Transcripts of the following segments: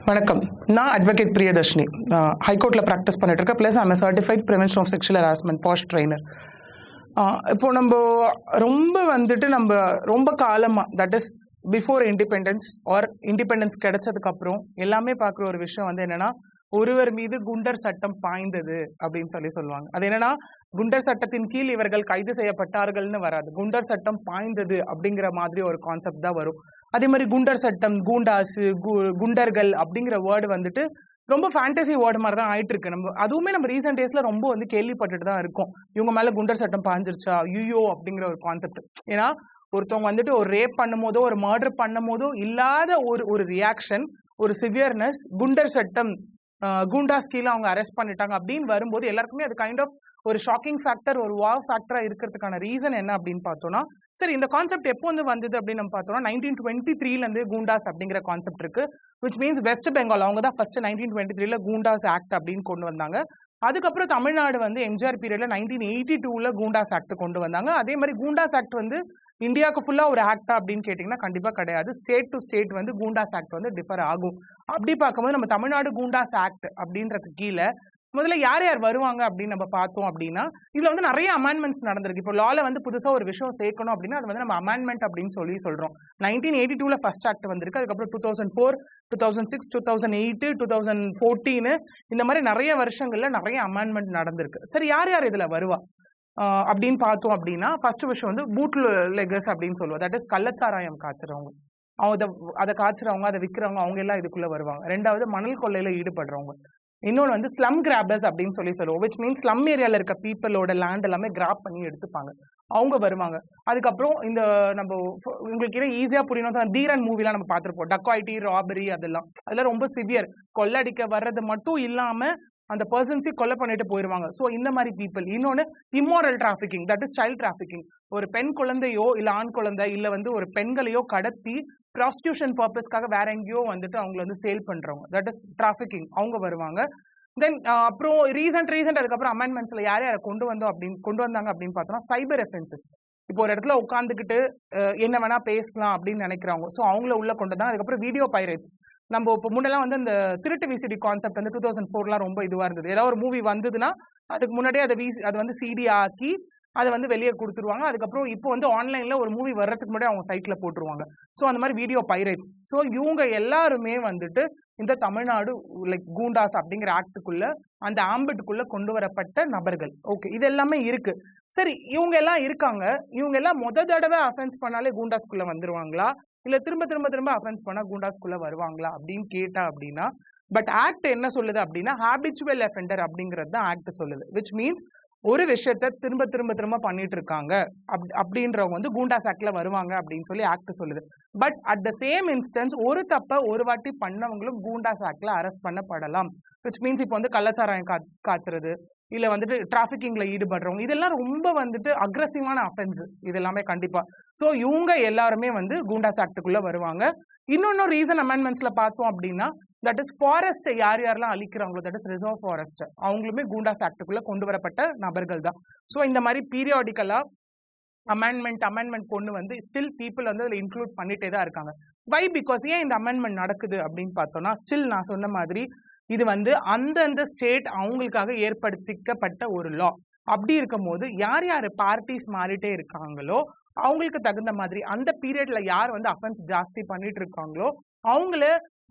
வணக்கம். நான் அட்வொகேட் பிரியதர்ஷினி. ஹைகோர்ட்டில் ப்ராக்டிஸ் பண்ணிட்டு இருக்கேன். Plus I'm certified prevention of sexual harassment POSH trainer. இப்போ நம்ம ரொம்ப காலமாக, that is before independence or independence கிடைச்சதுக்கப்புறம் எல்லாமே பார்க்குற ஒரு விஷயம் என்னென்னா, ஒருவர் மீது குண்டர் சட்டம் பாய்ந்தது அப்படின்னு சொல்லுவாங்க. அது என்னன்னா, குண்டர் சட்டத்தின் கீழ் இவர்கள் கைது செய்யப்பட்டார்கள்னு வராது. குண்டர் சட்டம் பாய்ந்தது அப்படிங்கிற மாதிரி ஒரு கான்செப்ட் தான் வரும். அதே மாதிரி குண்டர் சட்டம், கூண்டாசு, குண்டர்கள் அப்படிங்கிற வேர்டு ரொம்ப ஃபேண்டசி வேர்டு மாதிரி தான் ஆயிட்டு இருக்கு. அதுவுமே நம்ம ரீசெண்ட் டேஸ்ல ரொம்ப கேள்விப்பட்டுட்டு தான் இருக்கோம். இவங்க மேல குண்டர் சட்டம் பாஞ்சிருச்சா, யூயோ அப்படிங்கிற ஒரு கான்செப்ட். ஏன்னா ஒருத்தவங்க ஒரு ரேப் பண்ணும் போதோ ஒரு மர்டர் பண்ணும் போதோ இல்லாத ஒரு ரியாக்ஷன், ஒரு சிவியர்னஸ், குண்டர் சட்டம், கூண்டாஸ் கீழே அவங்க அரெஸ்ட் பண்ணிட்டாங்க அப்படின்னு வரும்போது எல்லாருக்குமே அது கைண்ட் ஆஃப் ஒரு ஷாக்கிங் ஃபேக்டர், ஒரு வாவ் ஃபேக்டரா இருக்கிறதுக்கான ரீசன் என்ன அப்படின்னு பார்த்தோம்னா, சரி இந்த கான்செப்ட் எப்போ வந்தது அப்படின்னு நம்ம பார்த்தோம்னா 1923 கூண்டாஸ் அப்படிங்கிற கான்செப்ட் இருக்கு. விச் மீன்ஸ் வெஸ்ட் பெங்கால் அவங்க தான் ஃபர்ஸ்ட் 1923 கூண்டாஸ் ஆக்ட் அப்படின்னு கொண்டு வந்தாங்க. அதுக்கப்புறம் தமிழ்நாடு எம்ஜிஆர் பீரியட்ல 1982 கூண்டாஸ் ஆக்ட் கொண்டு வந்தாங்க. அதே மாதிரி கூண்டாஸ் ஆக்ட் இந்தியாவுக்கு ஃபுல்லா ஒரு ஆக்டா அப்படின்னு கேட்டீங்கன்னா கண்டிப்பா கிடையாது. State to state goondas act differ ஆகும். அப்படி பார்க்கும்போது நம்ம தமிழ்நாடு கூண்டாஸ் ஆக்ட் அப்படின்றது கீழே முதல்ல யார் யார் வருவாங்க அப்படின்னு நம்ம பார்த்தோம் அப்படின்னா, இதுல நிறைய அமெண்ட்மெண்ட்ஸ் நடந்திருக்கு. இப்போ லால புதுசா ஒரு விஷயம் சேர்க்கணும் அப்படின்னா அது நம்ம அமெண்ட்மெண்ட் அப்படின்னு சொல்றோம். 1982 ஃபர்ஸ்ட் ஆக்ட் வந்திருக்கு. அதுக்கப்புறம் 2004, 2006, 2008, 2014 இந்த மாதிரி நிறைய வருஷங்கள்ல நிறைய அமெண்ட்மெண்ட் நடந்திருக்கு. சரி, யார் யார் இதுல வருவா அப்படின்னு பார்த்தோம் அப்படின்னா, ஃபர்ஸ்ட் விஷயம் பூட் லெகர்ஸ் அப்படின்னு சொல்லுவோம். தட் இஸ் கள்ளச்சாராயம் காய்ச்சறவங்க, அதை காய்ச்சறவங்க, அதை விற்கிறவங்க, அவங்க எல்லாம் இதுக்குள்ள வருவாங்க. ரெண்டாவது மணல் கொள்ளையில ஈடுபடுறவங்க. இன்னொன்று ஸ்லம் கிராபர்ஸ் அப்படின்னு சொல்லுவோம். விச் மீன்ஸ் ஸ்லம் ஏரியாவில் இருக்க பீப்புளோட லேண்ட் எல்லாமே கிராப் பண்ணி எடுத்துப்பாங்க, அவங்க வருவாங்க. அதுக்கப்புறம் இந்த நம்ம உங்களுக்கு ஈஸியா புரியணும், தீரன் மூவிலாம் நம்ம பார்த்துருப்போம். டக்காய்டி, ராபரி, அதெல்லாம் ரொம்ப சிவியர். கொள்ளடிக்க வர்றது மட்டும் இல்லாம அந்த பர்சன்ஸையும் கொலை பண்ணிட்டு போயிருவாங்க. ஸோ இந்த மாதிரி பீப்புள். இன்னொன்று immoral trafficking, that is child trafficking. ஒரு பெண் குழந்தையோ இல்ல ஆண் குழந்தை இல்ல ஒரு பெண்களையோ கடத்தி ப்ராஸ்டியூஷன் பர்பஸ்க்காக வேற எங்கேயோ அவங்களை சேல் பண்றவங்க, தட் இஸ் டிராஃபிக்கிங், அவங்க வருவாங்க. தென் அப்புறம் ரீசெண்ட் அதுக்கப்புறம் அமெண்ட்மெண்ட்ஸ்ல யார் யாரை கொண்டு வந்தாங்க அப்படின்னு பார்த்தோம்னா, சைபர் அஃபென்சஸ். இப்போ ஒரு இடத்துல உட்காந்துக்கிட்டு என்ன வேணா பேசலாம் அப்படின்னு நினைக்கிறவங்க, ஸோ அவங்கள உள்ள கொண்டு தான். அதுக்கப்புறம் வீடியோ பைரேட்ஸ். நம்ம இப்போ முன்னெல்லாம் இந்த திருட்டு விசிடி கான்செப்ட் 2004 ரொம்ப இதுவா இருந்தது. ஏதாவது ஒரு மூவி வந்ததுன்னா அதுக்கு முன்னாடியே அதை சிடி ஆக்கி அதை வெளியே கொடுத்துருவாங்க. அதுக்கப்புறம் இப்போ ஆன்லைன்ல ஒரு மூவி வர்றதுக்கு முன்னாடி அவங்க சைட்ல போட்டுருவாங்க. ஸோ அந்த மாதிரி வீடியோ பைரேட்ஸ். ஸோ இவங்க எல்லாருமே இந்த தமிழ்நாடு லைக் கூண்டாஸ் அப்படிங்கிற ஆக்டுக்குள்ள, அந்த ஆம்பிட்டுக்குள்ள கொண்டு வரப்பட்ட நபர்கள். ஓகே, இது எல்லாமே இருக்கு. சரி, இவங்க எல்லாம் இருக்காங்க. இவங்க எல்லாம் தடவை அஃபென்ஸ் பண்ணாலே கூண்டாஸ்குள்ள வந்துருவாங்களா, இல்ல திரும்ப திரும்ப திரும்ப அஃபென்ஸ் பண்ணா கூண்டாஸ்குள்ள வருவாங்களா அப்படின்னு கேட்டா அப்படின்னா, பட் ஆக்ட் என்ன சொல்லுது அப்படின்னா, ஹாபிச்சுவல் அஃபெண்டர் அப்படிங்கிறது தான் ஆக்ட் சொல்லுது. விச் மீன்ஸ் ஒரு விஷயத்த திரும்ப திரும்ப திரும்ப பண்ணிட்டு இருக்காங்க அப்படின்றவங்க கூண்டாஸ் ஆக்ட்ல வருவாங்க அப்படின்னு சொல்லி ஆக்ட் சொல்லுது. But at the same instance ஒரு தப்ப ஒரு வாட்டி பண்ணவங்களும் கூண்டாஸ் ஆக்ட்ல அரெஸ்ட் பண்ணப்படலாம். விச் மீன்ஸ் இப்போ கள்ளச்சாராயம் காய்ச்சறது, இல்ல டிராபிக்கிங்ல ஈடுபடுறவங்க, இதெல்லாம் ரொம்ப அக்ரெசிவான அஃபென்ஸ் இது எல்லாமே கண்டிப்பா. ஸோ இவங்க எல்லாருமே கூண்டாஸ் ஆக்டுக்குள்ள வருவாங்க. இன்னொன்னு ரீசன் அமெண்ட்மெண்ட்ஸ்ல பார்த்தோம் அப்படின்னா, தட் இஸ் ஃபாரஸ்ட் யார் யாரெல்லாம் அழிக்கிறாங்களோ, தட் இஸ் ரிசர்வ் ஃபாரஸ்ட், அவங்களுமே கூண்டாஸ் ஆக்டுக்குள்ள கொண்டு வரப்பட்ட நபர்கள் தான். ஸோ இந்த மாதிரி பீரியாடிக்கலா அமெண்ட்மெண்ட் கொண்டு ஸ்டில் பீப்புள் அதில் இன்க்ளூட் பண்ணிட்டே தான் இருக்காங்க. வை? பிகாஸ் ஏன் இந்த அமெண்ட்மெண்ட் நடக்குது அப்படின்னு பார்த்தோம்னா, ஸ்டில் நான் சொன்ன மாதிரி இது அந்தந்த ஸ்டேட் அவங்களுக்காக ஏற்படுத்திக்கப்பட்ட ஒரு லா. அப்படி இருக்கும் போது யார் யார் பார்ட்டிஸ் மாறிட்டே இருக்காங்களோ அவங்களுக்கு தகுந்த மாதிரி அந்த பீரியட்ல யார் அஃபென்ஸ் ஜாஸ்தி பண்ணிட்டு இருக்காங்களோ அவங்கள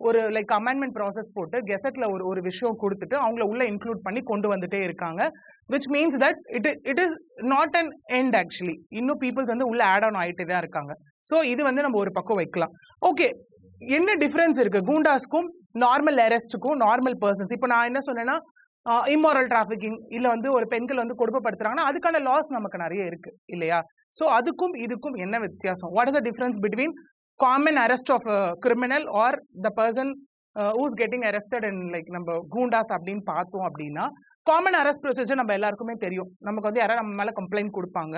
ஒரு லைக் அமெண்ட்மெண்ட் ப்ராசஸ் போட்டு கெசட்ல ஒரு விஷயம் கொடுத்துட்டு அவங்கள உள்ள இன்க்ளூட் பண்ணி கொண்டு வந்துட்டே இருக்காங்க. Which means that it is not an end. Actually இன்னும் பீப்புள்ஸ் உள்ள ஆட் ஆன் ஆகிட்டே தான் இருக்காங்க. ஸோ இது நம்ம ஒரு பக்கம் வைக்கலாம். ஓகே, என்ன டிஃபரன்ஸ் இருக்கு கூண்டாஸ்க்கும் நார்மல் அரெஸ்ட்டுக்கும் நார்மல் பர்சன்ஸ்? இப்போ நான் என்ன சொன்னேன்னா, இம்மாரல் டிராஃபிக்கிங் இல்ல ஒரு பெண்கள் கொடுமைப்படுத்துறாங்கன்னா அதுக்கான லாஸ் நமக்கு நிறைய இருக்கு இல்லையா? ஸோ அதுக்கும் இதுக்கும் என்ன வித்தியாசம்? What is the difference between common arrest of criminal or the person who's getting arrested in like நம்ம கூண்டாஸ் அப்படின்னு பார்த்தோம் அப்படின்னா, காமன் அரெஸ்ட் ப்ரொசீஜர் நம்ம எல்லாருக்குமே தெரியும். நமக்கு யாராவது நம்ம மேல கம்ப்ளைண்ட் கொடுப்பாங்க,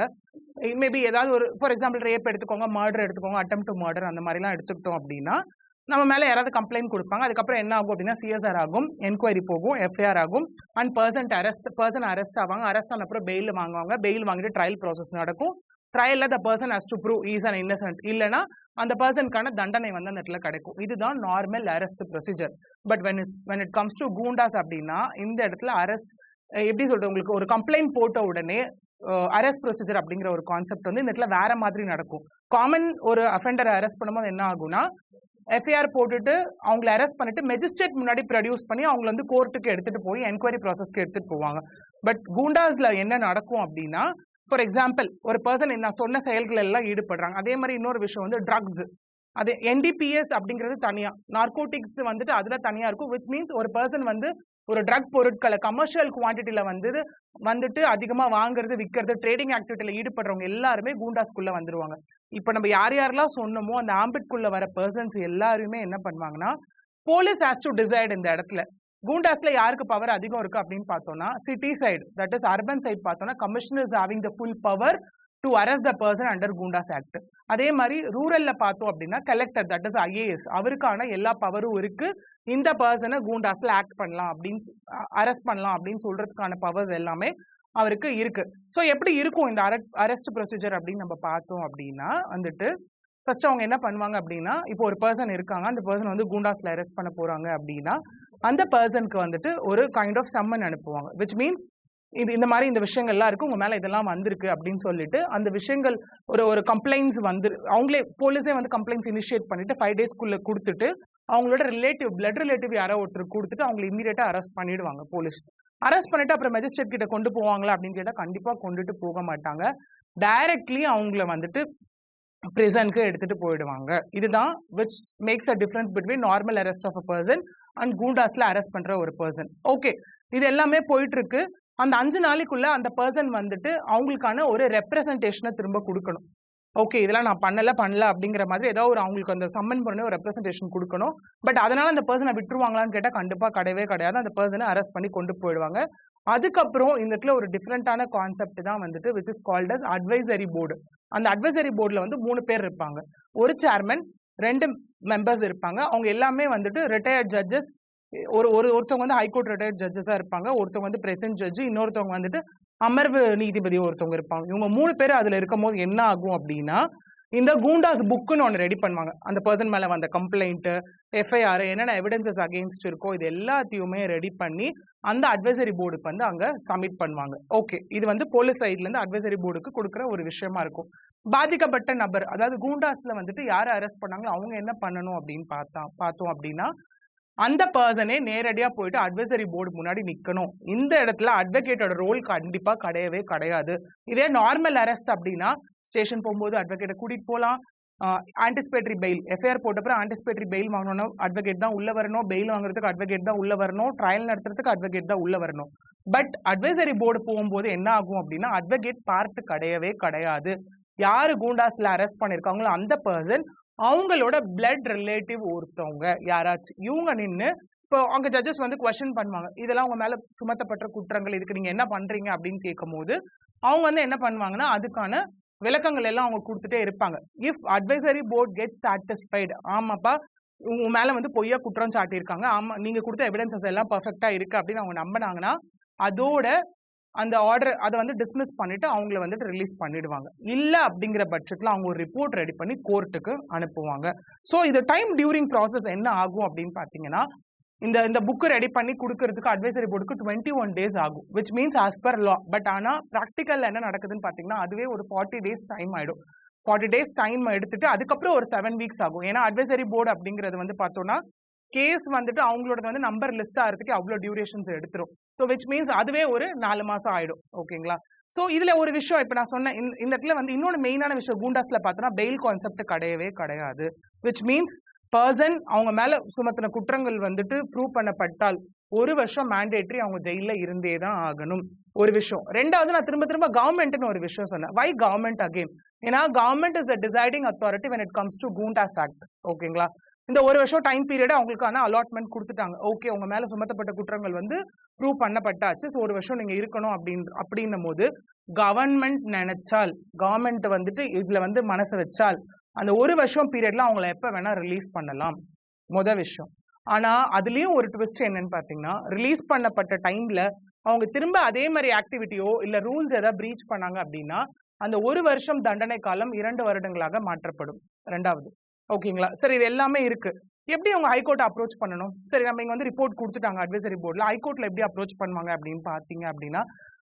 மேபி ஏதாவது ஒரு ஃபார் எக்ஸாம்பிள் ரேப் எடுத்துக்கோங்க, மர்டர் எடுத்துக்கோங்க, அட்டெம்ப்ட் டு மர்டர், அந்த மாதிரிலாம் எடுத்துக்கிட்டோம் அப்படின்னா நம்ம மேல யாராவது கம்ப்ளைண்ட் கொடுப்பாங்க. அதுக்கப்புறம் என்ன ஆகும் அப்படின்னா, சிஎஸ்ஆர் ஆகும், என்கொயரி போகும், எஃப்ஐஆர் ஆகும், அண்ட் பர்சன் அரெஸ்ட் ஆவாங்க. அரெஸ்ட் ஆன அப்புறம் பெயில் வாங்குவாங்க. பெயில் வாங்கிட்டு ட்ரையல் ப்ராசஸ் நடக்கும். ட்ரையல்ல the person has to prove is an innocent, இல்லைன்னா அந்த பர்சனுக்கான தண்டனை வந்து அந்த இடத்துல கிடைக்கும். இதுதான் normal arrest procedure. But when it comes to goondas அப்படின்னா இந்த இடத்துல அரெஸ்ட் எப்படி சொல்றது, உங்களுக்கு ஒரு கம்ப்ளைண்ட் போட்ட உடனே அரெஸ்ட் ப்ரொசீஜர் அப்படிங்கிற ஒரு கான்செப்ட் வந்து இந்த இடத்துல வேற மாதிரி நடக்கும். காமன் ஒரு அஃபெண்டரை அரெஸ்ட் பண்ணும்போது என்ன ஆகும்னா, எஃப்ஐஆர் போட்டுட்டு அவங்களை அரெஸ்ட் பண்ணிட்டு மெஜிஸ்ட்ரேட் முன்னாடி ப்ரொடியூஸ் பண்ணி அவங்களை வந்து கோர்ட்டுக்கு எடுத்துட்டு போய் என்கொயரி ப்ராசஸ்க்கு எடுத்துட்டு போவாங்க. பட் கூண்டாஸ்ல என்ன நடக்கும் அப்படின்னா, ஃபார் எக்ஸாம்பிள் ஒரு பர்சன் நான் சொன்ன செயல்கள் எல்லாம் ஈடுபடுறாங்க. அதே மாதிரி இன்னொரு விஷயம் வந்து ட்ரக்ஸ், அது NDPS அப்படிங்கிறது தனியா, நார்கோட்டிக்ஸ் வந்துட்டு அதுல தனியா இருக்கும். விச் மீன்ஸ் ஒரு பர்சன் வந்து ஒரு ட்ரக் பொருட்களை கமர்ஷியல் குவான்டிட்டியில வந்துட்டு அதிகமா வாங்குறது, விற்கிறது, ட்ரேடிங் ஆக்டிவிட்டியில ஈடுபடுறவங்க எல்லாருமே கூண்டாஸ்குள்ள வந்துருவாங்க. இப்ப நம்ம யார் யாரெல்லாம் சொன்னோமோ அந்த ஆம்பிட்குள்ள வர பர்சன்ஸ் எல்லாருமே என்ன பண்ணுவாங்கன்னா, போலீஸ் ஹேஸ் டு டிசைட் இந்த இடத்துல கூண்டாஸ்ல யாருக்கு பவர் அதிகம் இருக்கு அப்படின்னு பார்த்தோம்னா, city side that is urban side பார்த்தோம்னா commissioner is having the full power to arrest the person under Goondas Act. அதே மாதிரி ரூரல்ல பார்த்தோம் அப்படின்னா கலெக்டர் தட் இஸ் IAS, அவருக்கான எல்லா பவரும் இருக்கு. இந்த பர்சனை கூண்டாஸ்ல ஆக்ட் பண்ணலாம் அப்படின்னு அரெஸ்ட் பண்ணலாம் அப்படின்னு சொல்றதுக்கான பவர்ஸ் எல்லாமே அவருக்கு இருக்கு. ஸோ எப்படி இருக்கும் இந்த அரெஸ்ட் ப்ரொசீஜர் அப்படின்னு நம்ம பார்த்தோம் அப்படின்னா வந்துட்டு, ஃபர்ஸ்ட் அவங்க என்ன பண்ணுவாங்க அப்படின்னா, இப்போ ஒரு பர்சன் இருக்காங்க, அந்த பர்சன் வந்து கூண்டாஸ்ல அரெஸ்ட் பண்ண போறாங்க அப்படின்னா அந்த பர்சனுக்கு வந்துட்டு ஒரு கைண்ட் ஆஃப் சம்மன் அனுப்புவாங்க. விச் மீன்ஸ் இந்த மாதிரி இந்த விஷயங்கள்லாம் இருக்கு, உங்க மேல இதெல்லாம் வந்திருக்கு அப்படின்னு சொல்லிட்டு அந்த விஷயங்கள் ஒரு கம்ப்ளைண்ட்ஸ் வந்து அவங்களே போலீஸே வந்து கம்ப்ளைண்ட்ஸ் இனிஷியேட் பண்ணிட்டு 5 டேஸ்க்குள்ள கொடுத்துட்டு அவங்களோட பிளட் ரிலேட்டிவ் யாரோ ஒருத்தர் கொடுத்துட்டு அவங்களை இமீடியட்டா அரெஸ்ட் பண்ணிடுவாங்க போலீஸ். அரெஸ்ட் பண்ணிட்டு அப்புறம் மேஜிஸ்ட்ரேட் கிட்ட கொண்டு போவாங்களா அப்படின்னு கேட்டா கண்டிப்பா கொண்டுட்டு போக மாட்டாங்க. டைரக்ட்லி அவங்கள வந்துட்டு பிரிசனுக்கு எடுத்துட்டு போயிடுவாங்க. இதுதான் which makes a difference between normal arrest of a person and கூண்டாஸ்ல அரெஸ்ட் பண்ற ஒரு பர்சன். ஓகே, இது எல்லாமே போயிட்டு இருக்கு. அந்த 5 நாளைக்குள்ள அந்த பர்சன் வந்துட்டு அவங்களுக்கான ஒரு ரெப்ரசன்டேஷனை திரும்ப கொடுக்கணும். ஓகே, இதெல்லாம் நான் பண்ணல அப்படிங்கிற மாதிரி ஏதாவது ஒரு அவங்களுக்கு அந்த சம்மன் பண்ணி ஒரு ரெப்ரசன்டேஷன் கொடுக்கணும். பட் அதனால அந்த பர்சனை விட்டுருவாங்களான்னு கேட்டா கண்டிப்பா கிடையவே கிடையாது. அந்த பர்சனை அரெஸ்ட் பண்ணி கொண்டு போயிடுவாங்க. அதுக்கப்புறம் இந்த இடத்துல ஒரு டிஃப்ரெண்டான கான்செப்ட் தான் வந்துட்டு which is called as advisory board. அந்த அட்வைசரி போர்டுல வந்து 3 பேர் இருப்பாங்க. ஒரு சேர்மன், 2 மெம்பர்ஸ் இருப்பாங்க. அவங்க எல்லாமே வந்துட்டு ரிட்டையர்ட் ஜட்ஜஸ். ஒருத்தவங்க வந்து ஹைகோர்ட் ரிட்டையர்ட் ஜட்ஜஸா இருப்பாங்க, ஒருத்தவங்க வந்து பிரசன்ட் ஜட்ஜ், இன்னொருத்தவங்க வந்துட்டு அமர்வு நீதிபதி ஒருத்தவங்க இருப்பாங்க. இவங்க 3 பேர் அதுல இருக்கும் போது என்ன ஆகும் அப்படின்னா, இந்த கூண்டாஸ் புக்குன்னு ஒன்று ரெடி பண்ணுவாங்க. அந்த பர்சன் மேல வந்த கம்ப்ளைண்ட், எஃப்ஐஆர், என்னென்ன எவிடன்சஸ் அகெயின்ஸ்ட் இருக்கோ இது எல்லாத்தையுமே ரெடி பண்ணி அந்த அட்வைசரி போர்டுக்கு வந்து அங்க சப்மிட் பண்ணுவாங்க. ஓகே, இது வந்து போலீஸ் சைட்ல இருந்து அட்வைசரி போர்டுக்கு கொடுக்குற ஒரு விஷயமா இருக்கும். பாதிக்கப்பட்ட நபர், அதாவது கூண்டாஸ்ல வந்துட்டு யாரை அரெஸ்ட் பண்ணாங்களோ அவங்க என்ன பண்ணணும் அப்படின்னு பார்த்தோம் அப்படின்னா, அந்த பர்சனே நேரடியா போயிட்டு அட்வைசரி போர்டு முன்னாடி நிக்கணும். இந்த இடத்துல அட்வொகேட்டோட ரோல் கண்டிப்பா கிடையவே கிடையாது. இதே நார்மல் அரெஸ்ட் அப்படின்னா ஸ்டேஷன் போகும்போது அட்வொகேட்டை கூட்டிட்டு போகலாம். ஆன்டிசிபேட்டரி பெயில், எஃப்ஐஆர் போட்ட பிறகு ஆன்டிசிபேட்டரி பெயில் வாங்கணும்னா அட்வொகேட் தான் உள்ள வரணும், பெயில் வாங்குறதுக்கு அட்வொகேட் தான் உள்ள வரணும், ட்ரையல் நடத்துறதுக்கு அட்வொகேட் தான் உள்ள வரணும். பட் அட்வைசரி போர்டு போகும்போது என்ன ஆகும் அப்படின்னா அட்வொகேட் பார்ட் கிடையவே கிடையாது. யாரு கூண்டாஸ்ல அரெஸ்ட் பண்ணிருக்காங்களோ அந்த பர்சன் அவங்களோட பிளட் ரிலேட்டிவ் ஒருத்தவங்க யாராச்சும் இவங்க நின்று இப்போ அவங்க ஜட்ஜஸ் வந்து கொஸ்டின் பண்ணுவாங்க, இதெல்லாம் உங்க மேல சுமத்தப்பட்ட குற்றங்கள், இதுக்கு நீங்க என்ன பண்றீங்க அப்படின்னு கேட்கும் போது அவங்க வந்து என்ன பண்ணுவாங்கன்னா அதுக்கான விளக்கங்கள் எல்லாம் அவங்க கொடுத்துட்டே இருப்பாங்க. If advisory board get satisfied, ஆமாப்பா உங்க மேல வந்து பொய்யா குற்றம் சாட்டியிருக்காங்க, ஆமா நீங்க கொடுத்த எவிடன்சஸ் எல்லாம் பர்ஃபெக்டா இருக்கு அப்படின்னு அவங்க நம்பினாங்கன்னா அதோட அந்த ஆர்டர் அதை வந்து டிஸ்மிஸ் பண்ணிட்டு அவங்கள வந்துட்டு ரிலீஸ் பண்ணிடுவாங்க. இல்ல அப்படிங்கிற பட்சத்துல அவங்க ஒரு ரிப்போர்ட் ரெடி பண்ணி கோர்ட்டுக்கு அனுப்புவாங்க. ஸோ இது டைம் டியூரிங் ப்ராசஸ் என்ன ஆகும் அப்படின்னு பாத்தீங்கன்னா, இந்த புக்கு ரெடி பண்ணி கொடுக்கறதுக்கு அட்வைசரி போர்டுக்கு 21 டேஸ் ஆகும், which means as per law. But ஆனா ப்ராக்டிக்கல்ல என்ன நடக்குதுன்னு பாத்தீங்கன்னா அதுவே ஒரு 40 டேஸ் டைம் ஆயிடும். 40 டேஸ் டைம் எடுத்துட்டு அதுக்கப்புறம் ஒரு 7 வீக்ஸ் ஆகும். ஏன்னா அட்வைசரி போர்டு அப்படிங்கிறது வந்து பார்த்தோம்னா கேஸ் வந்துட்டு அவங்களோட வந்து நம்பர் லிஸ்ட் ஆகிறதுக்கு அவ்வளோ டியூரேஷன்ஸ் எடுத்துரும். ஸோ விச் மீன்ஸ் அதுவே ஒரு 4 மாசம் ஆயிடும். ஓகேங்களா? ஸோ இதுல ஒரு விஷயம் இப்போ நான் சொன்னேன், இந்த இடத்துல வந்து இன்னொன்று மெயினான விஷயம் கூண்டாஸ்ல பார்த்தோன்னா பெயில் கான்செப்ட் கிடையவே கிடையாது. விச் மீன்ஸ் பர்சன் அவங்க மேல சுமத்தின குற்றங்கள் வந்துட்டு ப்ரூவ் பண்ணப்பட்டால் 1 வருஷம் மேண்டேட்ரி அவங்க ஜெயில இருந்தே தான் ஆகணும். ஒரு விஷயம். ரெண்டாவது நான் திரும்ப கவர்மெண்ட்னு ஒரு விஷயம் சொன்னேன். வை கவர்மெண்ட் அகெயின்? ஏன்னா government is the deciding authority when it comes to goondas act. ஓகேங்களா? இந்த 1 வருஷம் டைம் பீரியட் அவங்களுக்கான அலாட்மெண்ட் கொடுத்துட்டாங்க. ஓகே, உங்க மேல சுமத்தப்பட்ட குற்றங்கள் வந்து ப்ரூவ் பண்ணப்பட்டாச்சு, ஸோ 1 வருஷம் நீங்க இருக்கணும் அப்படின்னும் போது கவர்மெண்ட் நினைச்சால், கவர்மெண்ட் வந்துட்டு இதுல வந்து மனசு வச்சால் அந்த 1 வருஷம் பீரியட்ல அவங்கள எப்ப வேணா ரிலீஸ் பண்ணலாம். விஷயம். ஆனா அதுலயும் ஒரு ட்விஸ்ட் என்னன்னு பாத்தீங்கன்னா, ரிலீஸ் பண்ணப்பட்ட டைம்ல அவங்க திரும்ப அதே மாதிரி ஆக்டிவிட்டியோ இல்ல ரூல்ஸ் ஏதாவது பிரீச் பண்ணாங்க அப்படின்னா அந்த 1 வருஷம் தண்டனை காலம் 2 வருடங்களாக மாற்றப்படும். 2வது. ஓகேங்களா? சரி, இது எல்லாமே இருக்கு. எப்படி அவங்க ஹைகோர்ட் அப்ரோச் பண்ணணும்? சரி, நம்ம இங்க வந்து ரிப்போர்ட் குடுத்துட்டாங்க அட்வைசரி போர்ட்ல. ஹைகோர்ட்ல எப்படி அப்ரோச் பண்ணுவாங்க அப்படின்னு பார்த்தீங்க அப்படின்னா,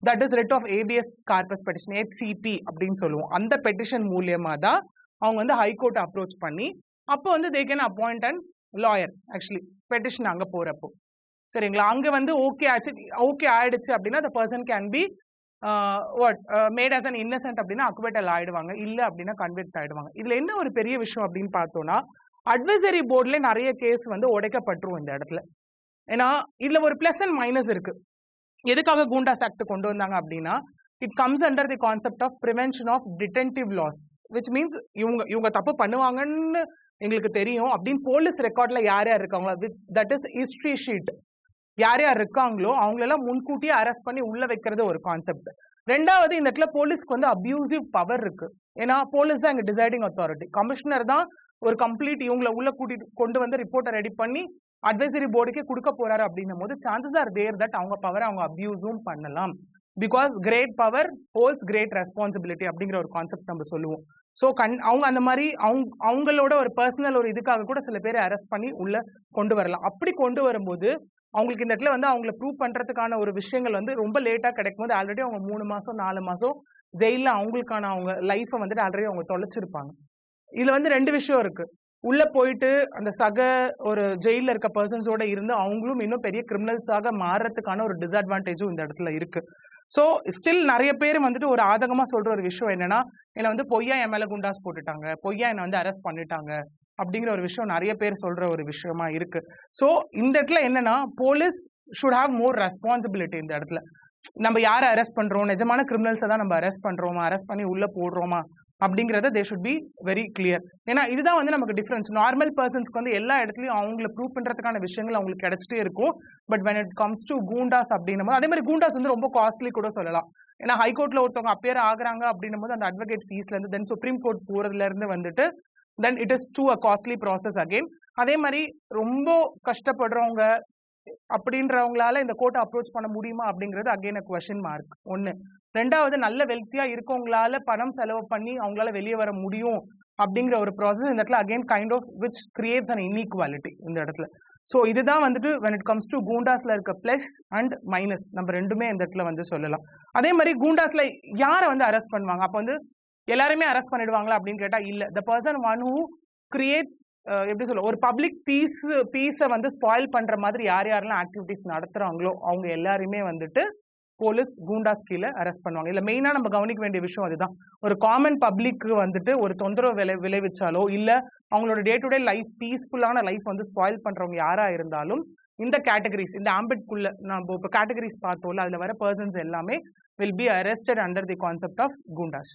that is writ of habeas corpus petition, HCP அப்படின்னு சொல்லுவோம். அந்த பெட்டிஷன் மூலியமா தான் அவங்க வந்து ஹைகோர்ட் அப்ரோச் பண்ணி, அப்போ வந்து they can appoint and lawyer actually petition அங்க போறப்போ. சரிங்களா? அங்க வந்து ஓகே ஆயிடுச்சு அப்படின்னா the person can be made as an innocent அப்படின்னா அக்விட்டல் ஆயிடுவாங்க. இல்ல அப்படின்னா கன்விக்ட் ஆயிடுவாங்க. இதுல என்ன ஒரு பெரிய விஷயம் அப்படின்னு பார்த்தோம்னா, அட்வைசரி போர்ட்ல நிறைய கேஸ் வந்து உடைக்கப்பட்டுரும் இந்த இடத்துல. ஏன்னா இதுல ஒரு பிளஸ் அண்ட் மைனஸ் இருக்கு. எதுக்காக கூண்டாஸ் ஆக்ட் கொண்டு வந்தாங்க அப்படின்னா, it comes under the concept of prevention of detentive laws, which means இவங்க தப்பு பண்ணுவாங்கன்னு எங்களுக்கு தெரியும் அப்படின்னு போலீஸ் ரெக்கார்ட்ல யார் யார் இருக்காங்களோ, தட் இஸ் ஹிஸ்டரி ஷீட், யார் யார் இருக்காங்களோ அவங்களெல்லாம் முன்கூட்டியே அரெஸ்ட் பண்ணி உள்ள வைக்கிறது ஒரு கான்செப்ட். ரெண்டாவது, இந்த இடத்துல போலீஸ்க்கு வந்து அபியூசிவ் பவர் இருக்கு. ஏன்னா போலீஸ் தான் இங்க டிசைடிங் அத்தாரிட்டி. கமிஷனர் தான் ஒரு கம்ப்ளீட் இவங்களை உள்ள கூட்டிட்டு கொண்டு வந்து ரிப்போர்ட்டை ரெடி பண்ணி அட்வைசரி போர்டுக்கே கொடுக்க போறாரு அப்படின்னும் போது சான்சஸ் ஆர் தேர் தட் அவங்க பவரை அவங்க அபியூஸும் பண்ணலாம். Because great power holds great responsibility அப்படிங்கிற ஒரு கான்செப்ட் நம்ம சொல்லுவோம். ஸோ அவங்க அந்த மாதிரி அவங்களோட ஒரு பர்சனல் ஒரு இதுக்காக கூட சில பேரை அரெஸ்ட் பண்ணி உள்ள கொண்டு வரலாம். அப்படி கொண்டு வரும்போது அவங்களுக்கு இந்த இடத்துல வந்து அவங்களை ப்ரூவ் பண்றதுக்கான ஒரு விஷயங்கள் வந்து ரொம்ப லேட்டா கிடைக்கும் போது ஆல்ரெடி அவங்க 3 மாசம் 4 மாசம் ஜெயில அவங்களுக்கான அவங்க லைஃபை வந்துட்டு ஆல்ரெடி அவங்க தொலைச்சிருப்பாங்க. இதுல வந்து 2 விஷயம் இருக்கு. உள்ள போயிட்டு அந்த ஒரு ஜெயில இருக்க பர்சன்ஸோட இருந்து அவங்களும் இன்னும் பெரிய கிரிமினல்ஸாக மாறுறதுக்கான ஒரு டிஸ்அட்வான்டேஜும் இந்த இடத்துல இருக்கு. ஸோ ஸ்டில் நிறைய பேர் வந்துட்டு ஒரு ஆதகமா சொல்ற ஒரு விஷயம் என்னன்னா, என்னை வந்து பொய்யா என் மேல குண்டாஸ் போட்டுட்டாங்க, பொய்யா என்னை வந்து அரெஸ்ட் பண்ணிட்டாங்க அப்படிங்கிற ஒரு விஷயம் நிறைய பேர் சொல்ற ஒரு விஷயமா இருக்கு. ஸோ இந்த இடத்துல என்னன்னா, police should have more responsibility. இந்த இடத்துல நம்ம யாரை அரெஸ்ட் பண்றோம், நிஜமான கிரிமினல்ஸை தான் நம்ம அரெஸ்ட் பண்றோமா, அரெஸ்ட் பண்ணி உள்ள போடுறோமா அப்படிங்கறத they should be very clear. ஏன்னா இதுதான் வந்து நமக்கு டிஃபரன்ஸ். நார்மல் பர்சன்ஸ்க்கு வந்து எல்லா இடத்துலயும் அவங்களை ப்ரூவ் பண்றதுக்கான விஷயங்கள் அவங்களுக்கு கிடைச்சிட்டே இருக்கும். But when it comes to goondas அப்படின்னும் போது, அதே மாதிரி கூண்டாஸ் வந்து ரொம்ப காஸ்ட்லி கூட சொல்லலாம். ஏன்னா ஹைகோர்ட்ல ஒருத்தவங்க அப்பியர் ஆகுறாங்க அப்படின்னும் போது அந்த அட்வொகேட் ஃபீஸ்ல இருந்து தென் சுப்ரீம் கோர்ட் போறதுல இருந்து வந்துட்டு then it is too a costly process again. அதே மாதிரி ரொம்ப கஷ்டப்படுறவங்க அப்படின்றவங்களால இந்த கோர்ட்டை அப்ரோச் பண்ண முடியுமா அப்படிங்கிறது அகைன் a question mark. ஒன்னு. ரெண்டாவது, நல்ல வெல்த்தியா இருக்கவங்களால பணம் செலவு பண்ணி அவங்களால வெளியே வர முடியும் அப்படிங்கிற ஒரு ப்ராசஸ் இந்த இடத்துல again kind of which creates an inequality இந்த இடத்துல. ஸோ இதுதான் வந்துட்டு when it comes to கூண்டாஸ்ல இருக்க பிளஸ் அண்ட் மைனஸ் நம்ம ரெண்டுமே இந்த இடத்துல வந்து சொல்லலாம். அதே மாதிரி கூண்டாஸ்ல யாரை வந்து அரெஸ்ட் பண்ணுவாங்க, அப்போ வந்து எல்லாருமே அரெஸ்ட் பண்ணிடுவாங்களா அப்படின்னு கேட்டா இல்ல. The person one who creates எப்படி சொல்ல, ஒரு பப்ளிக் பீஸை வந்து ஸ்பாயில் பண்ற மாதிரி யார் யாரெல்லாம் ஆக்டிவிட்டிஸ் நடத்துறாங்களோ அவங்க எல்லாருமே வந்துட்டு போலீஸ் கூண்டாஸ் கீழே அரெஸ்ட் பண்ணுவாங்க. இல்ல மெயினா நம்ம கவனிக்க வேண்டிய விஷயம் அதுதான். ஒரு காமன் பப்ளிக்கு வந்துட்டு ஒரு தொந்தரவு விளைவிச்சாலோ இல்ல அவங்களோட டே டு டே லைஃப் பீஸ்ஃபுல்லான லைஃப் வந்து ஸ்பாயில் பண்றவங்க யாரா இருந்தாலும் இந்த கேட்டகரிஸ், இந்த ஆம்பிட்குள்ள நம்ம இப்போ கேட்டகரிஸ் பார்த்தோம்ல, அதுல வர பர்சன்ஸ் எல்லாமே will be arrested under the concept of goondas.